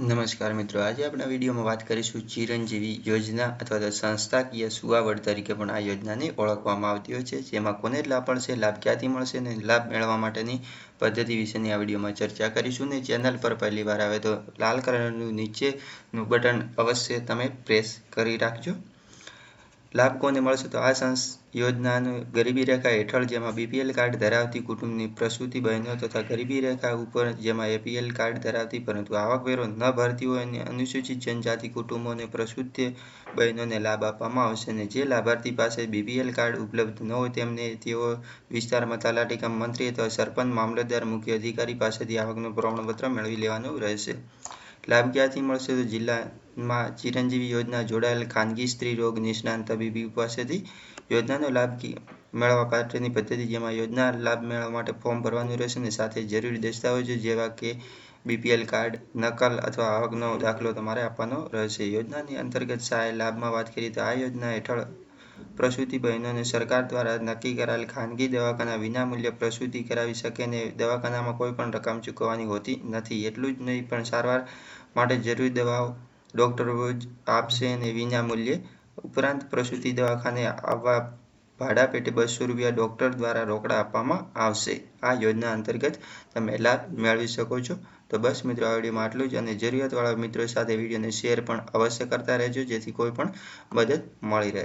નમસ્કાર મિત્રો, આજે આપણે વિડીયોમાં વાત કરીશું ચિરંજીવી યોજના અથવા તો સંસ્થાકીય સુવાવડ તરીકે પણ આ યોજનાને ઓળખવામાં આવતી હોય છે. જેમાં કોને લાભ મળશે, લાભ ક્યાંથી મળશે અને લાભ મેળવવા માટેની પદ્ધતિ વિશેની આ વિડીયોમાં ચર્ચા કરીશું. ને ચેનલ પર પહેલી વાર આવે તો લાલ કલરનું નીચેનું બટન અવશ્ય તમે પ્રેસ કરી રાખજો. લાભ કોને મળશે તો આ યોજનાનું ગરીબી રેખા હેઠળ જેમાં બીપીએલ કાર્ડ ધરાવતી કુટુંબની પ્રસૂતિ બહેનો તથા ગરીબી રેખા ઉપર જેમાં એપીએલ કાર્ડ ધરાવતી પરંતુ આવકવેરો ન ભરતી હોય અને અનુસૂચિત જનજાતિ કુટુંબો અને પ્રસૂતિ બહેનોને લાભ આપવામાં આવશે. અને જે લાભાર્થી પાસે બીપીએલ કાર્ડ ઉપલબ્ધ ન હોય તેમને તેઓ વિસ્તારમાં તલાટી કમ મંત્રી અથવા સરપંચ મામલતદાર મુખ્ય અધિકારી પાસેથી આવકનું પ્રમાણપત્ર મેળવી લેવાનું રહેશે. લાભ ક્યાંથી મળશે તો જિલ્લામાં ચિરંજીવી યોજના જોડાયેલ ખાનગી સ્ત્રી રોગ નિષ્ણાત તબીબી પાસેથી યોજનાનો લાભ મેળવવા માટેની પદ્ધતિ જેમાં યોજના લાભ મેળવવા માટે ફોર્મ ભરવાનું રહેશે અને સાથે જરૂરી દસ્તાવેજો જેવા કે બીપીએલ કાર્ડ નકલ અથવા આવકનો દાખલો તમારે આપવાનો રહેશે. યોજનાની અંતર્ગત સહાય લાભમાં વાત કરીએ તો આ યોજના હેઠળ પ્રસૂતિ બહેનોને સરકાર દ્વારા નક્કી કરાયેલ ખાનગી દવાખાના વિનામૂલ્યે પ્રસૂતિ કરાવી શકે અને દવાખાનામાં કોઈ પણ રકમ ચૂકવવાની હોતી નથી. એટલું જ નહીં પણ સારવાર માટે જરૂરી દવાઓ ડૉક્ટરો જ આપશે અને વિનામૂલ્યે. ઉપરાંત પ્રસૂતિ દવાખાને આવવા ભાડા પેટે ₹200 ડૉક્ટર દ્વારા રોકડા આપવામાં આવશે. આ યોજના અંતર્ગત તમે લાભ મેળવી શકો છો. તો બસ મિત્રો, આ વિડીયોમાં આટલું જ અને જરૂરિયાતવાળા મિત્રો સાથે વિડીયોને શેર પણ અવશ્ય કરતા રહેજો જેથી કોઈ પણ મદદ મળી રહે.